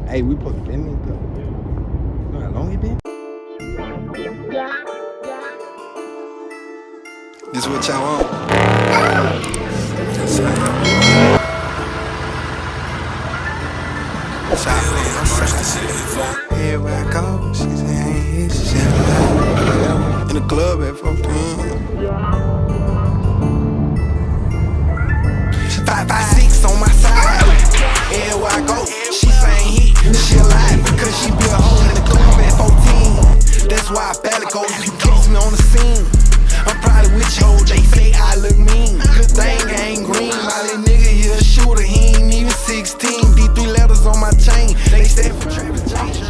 Hey, we supposed to finish it though. You know how long it been? This what y'all want? Everywhere I go, she say I ain't here, she say I'm in the club at 14. 556 on my side. Everywhere I go, she say I ain't hit, she alive because she be a hoe in the club at 14. That's why I barely go if you catch me on the scene. I'm probably with you, they say I look mean. Good thing I ain't green, my little nigga here a shooter, he ain't even 16. D3 letters on my chain, they stand for Travis James.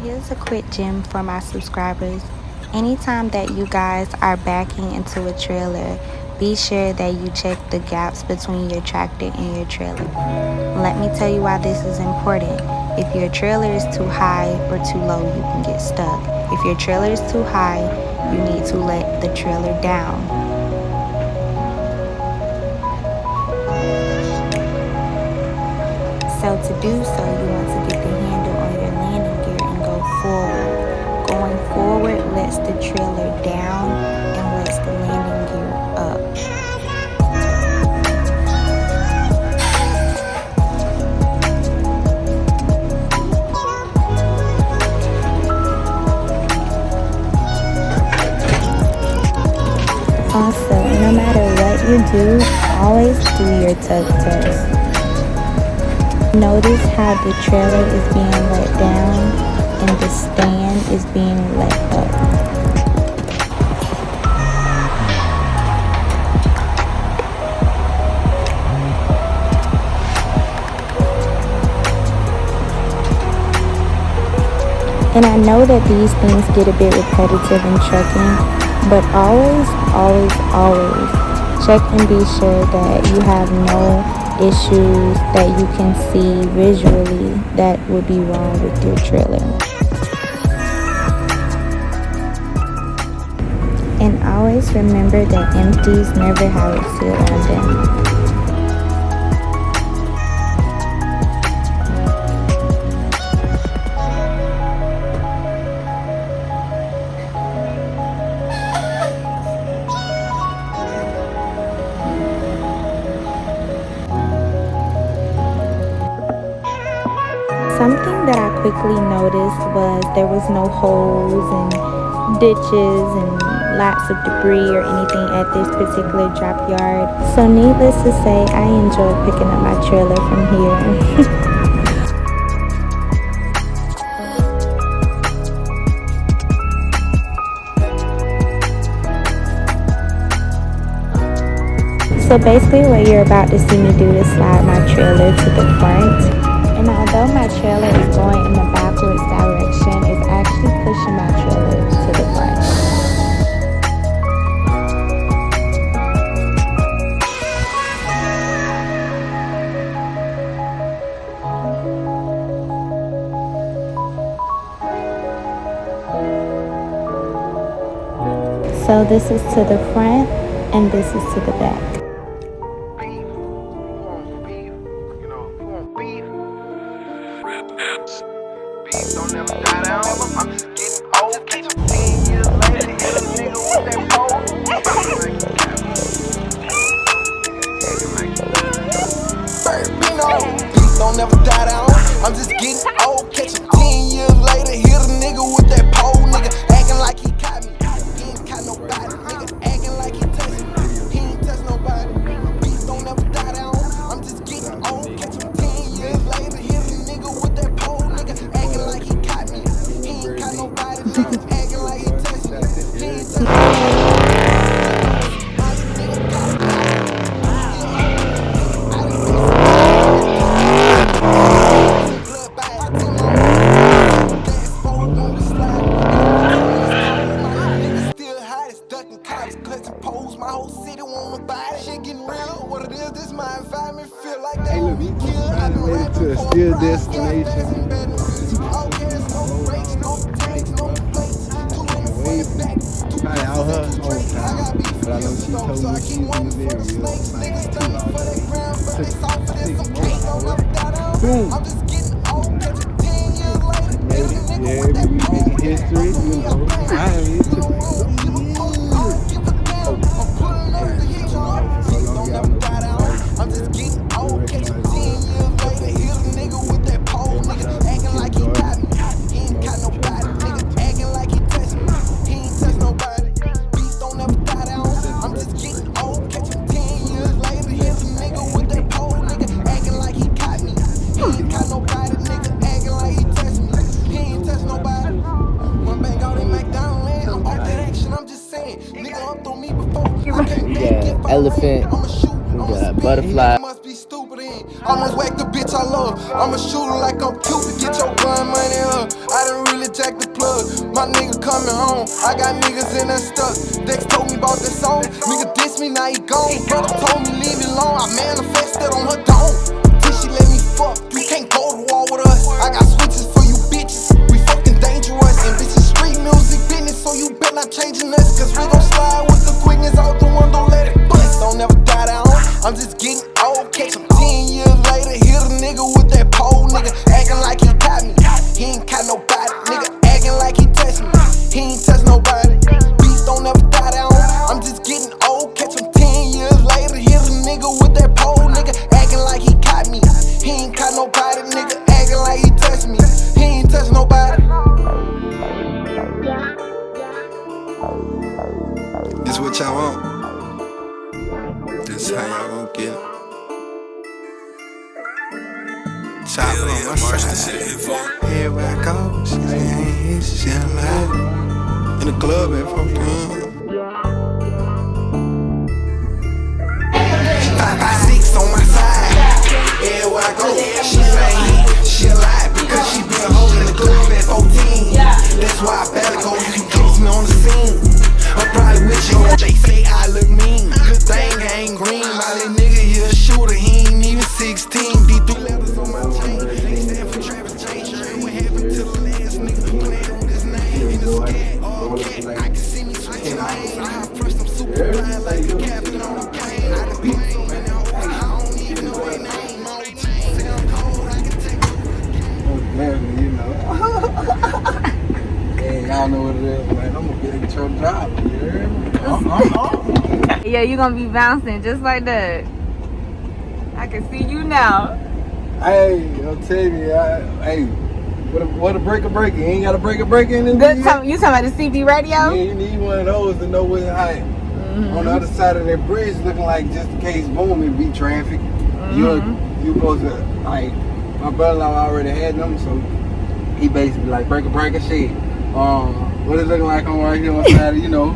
Here's a quick gem for my subscribers. Anytime that you guys are backing into a trailer, be sure that you check the gaps between your tractor and your trailer. Let me tell you why this is important. If your trailer is too high or too low, you can get stuck. If your trailer is too high, you need to let the trailer down. So to do so, you want to get the handle on your landing gear and go forward. Going forward lets the trailer down and lets the landing gear up. Also, no matter what you do, always do your tug test. Notice how the trailer is being let down and the stand is being let up. And I know that these things get a bit repetitive in trucking, but always check and be sure that you have no issues that you can see visually that would be wrong with your trailer. And always remember that empties never have a seal on them. Something that I quickly noticed was there was no holes and ditches and lots of debris or anything at this particular drop yard. So needless to say, I enjoyed picking up my trailer from here. So basically what you're about to see me do is slide my trailer to the front. And although my trailer is going in the backwards direction, it's actually pushing my trailer to the front. So this is to the front and this is to the back. Don't never die down. I'm just getting old. Catch 10 years later. Hit a nigga with that pole. Beast don't never die down. I'm just getting old. Catch 10 years later. Hit a nigga with that pole. Nigga acting like he caught me. He ain't caught nobody. Nigga acting like he touched me. He ain't touched nobody. Beast don't never die down. I'm just getting old. Catch 10 years later. Hit a nigga with that pole. Nigga acting like he caught me. He ain't caught nobody. Nigga acting like he touched me. He ain't touched Hey, look, we finally made it to a still destination. Probably out her whole time, but I know she told me she's in the video like 2 hours. Took 6 more hours. Boom! Made it. Yeah, we making history. You know, finally it took me. I'm just getting old, catch 10 years later. Hit a nigga with that pole, nigga acting like he got me. He ain't got nobody, nigga acting like he touched me. He ain't touched nobody. Beast don't never die down. I'm just getting old, catch 10 years later. Hit a nigga with that pole, nigga acting like he got me. He ain't got nobody. butterfly. Must be stupid in. Almost whacked the bitch I love. I'm a shooter like I'm Cupid. Get your gun money up. I done really jacked the plug. My nigga coming home. I got niggas in that stuck. Dex told me about that song. Nigga diss me, now he gone. Brother told me leave it alone. I manifested on her dome. Till she let me fuck. You can't go to war with us. I got switches for you bitches. We fucking dangerous. And bitches street music business. So you bet not changing us. Cause we gon' slide with the quickness out the window. Let it bust. Don't never die down. I'm just getting old, catch him 10 years later. Hit a nigga with that pole, nigga acting like he got me. He ain't got nobody, nigga acting like he touched me. He ain't touch nobody. Beast don't never die down. I'm just getting old, catch him 10 years later. Hit a nigga with that pole, nigga acting like he got me. He ain't got nobody, nigga acting like he touched me. He ain't touch nobody. This what y'all want. That's how y'all gon' get it. Chop on my side. Everywhere I go, she ain't here, she alive. In the club at 4 p.m. 556 on my side. Everywhere I go, she ain't here, she alive. Because she been holding in the club at 14. That's why I better go, you can catch me on the scene. I'm probably with you, they say I look mean. Good thing I ain't green. My little nigga here a shooter, he ain't even 16. D3 letters on my chain, they stand for Travis James. What happened to the last nigga playing with his name? In the scat, all cat, I can see me switching lanes. First I'm super blind like the captain on the plane. I done been so many hoes, I don't even know their name. My old chain, say I'm cold, I can take it. You know. Hey, y'all know what it is, man. I'm gonna get a truck driver, you hear me? Yeah, you gonna be bouncing just like that. I can see you now. Hey, I'll tell you, hey, what a breaker. You ain't got a breaker in this. You talking about the CB radio? Yeah, you need one of those to know what's high. On the other side of that bridge, looking like just in case boom, it be traffic. You supposed to, like, my brother-in-law already had them, so he basically like breaker shit. What it looking like on right here on the side, you know.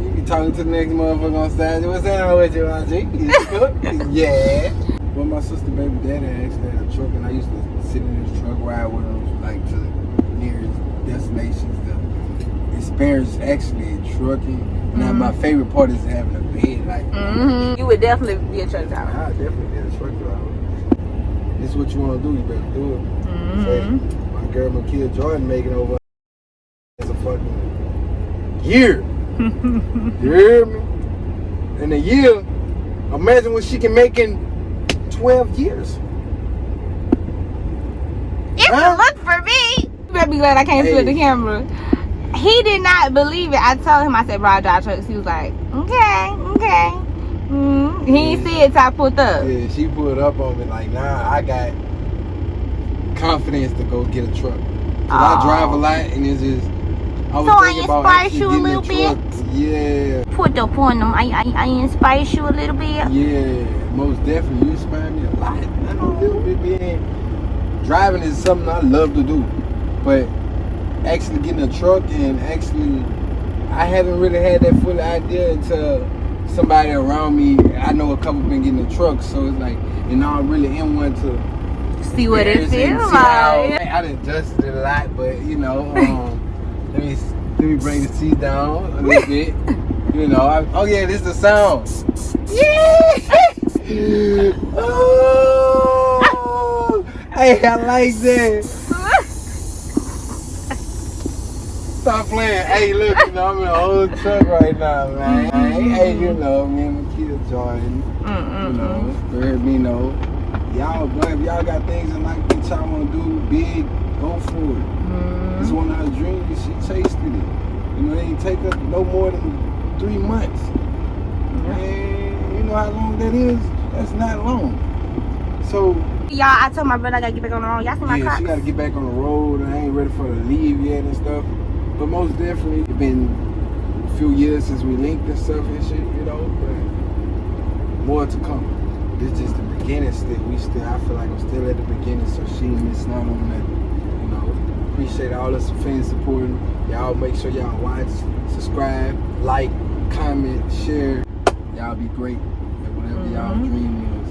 You be talking to the next motherfucker on side. What's that with you, RG? Yeah. Well, my sister baby daddy actually had a truck, and I used to sit in his truck, ride with him, like to nearest destinations. The experience actually trucking. Now, my favorite part is having a bed. Like, you would definitely be a truck driver. I definitely be a truck driver. This is what you want to do. You better do it. Say, my girl 𝐌'𝐤𝐤𝐞𝐢𝐚𝐡 making over as a fucking year. You hear me? In a year, imagine what she can make in 12 years. If you look for me, you better be glad I can't see the camera. He did not believe it. I told him, I said, bro, I drive trucks. He was like, okay. He ain't see it till I pulled up. Yeah, she pulled up on me like, nah, I got confidence to go get a truck. I drive a lot, and it's just, I was thinking about actually you a getting little a truck. bit? Yeah. Put up on them. I inspire you a little bit. Yeah, most definitely. You inspire me a lot. I know a little bit, man. Driving is something I love to do, but actually getting a truck and actually, I haven't really had that full idea until somebody around me. I know a couple been getting a truck, so it's like, and now I'm really in one to see what it feels like. I done adjusted it a lot, but you know, let me bring the seat down a little bit. You know, oh yeah, this is the sound. Yeah. Oh, hey, I like that. Stop playing. Hey, look, you know, I'm in an old truck right now, man. Hey, you know, me and 𝐿'𝐤𝐤𝐞𝐢𝐚𝐡 join. You know, let me know. Y'all, boy, if y'all got things in like that y'all want to do big, go for it. It's one of her dreams. She chased it. You know, it ain't take her no more than 3 months. Man, you know how long that is? That's not long. So, y'all, I told my brother I gotta get back on the road. Y'all see my Crocs? She gotta get back on the road. I ain't ready for her to leave yet and stuff. But most definitely, it's been a few years since we linked and stuff and shit, you know, but more to come. This is just the beginning still. I feel like I'm still at the beginning, so she ain't missing out on that, you know. Appreciate all us fans supporting. Y'all make sure y'all watch, subscribe, like, comment, share. Y'all be great at whatever y'all dreaming of.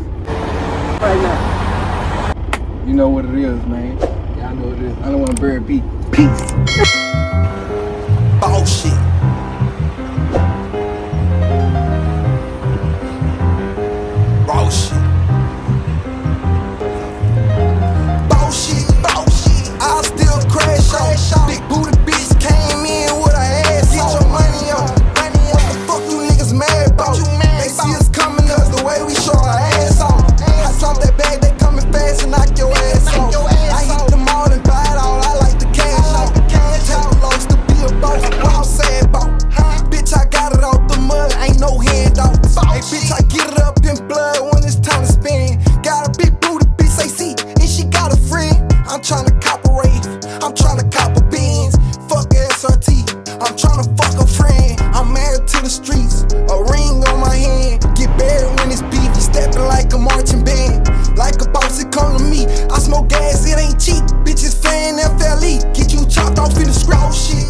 You know what it is, man. Y'all know what it is. I don't want to bury peace. Bullshit. Raw shit. Bullshit. I still crash out. Big booty bitch came in with her ass. Get your money on. What the fuck you niggas mad about? They see us coming us the way we show our ass off. I drop that bag, they coming fast and knock your ass off. I hit them all and buy it all. I like the cash out. Tell the lost to be a boss. What I'm saying about? Bitch, I got it out the mud. Ain't no handout. Hey, bitch, I get it up in blood when it's time to spend. Got a big booty bitch, they see, and she got a friend. I'm tryna cop a rave. I'm tryna cop a Benz. Fuck a SRT. I'm tryna fuck a friend. I'm married to the streets. A ring on my hand. Get buried when it's beef. Stepping like a marching band. Like a boss, it come to me. I smoke gas, it ain't cheap. Bitches fan FLE. Get you chopped off in the scroll shit.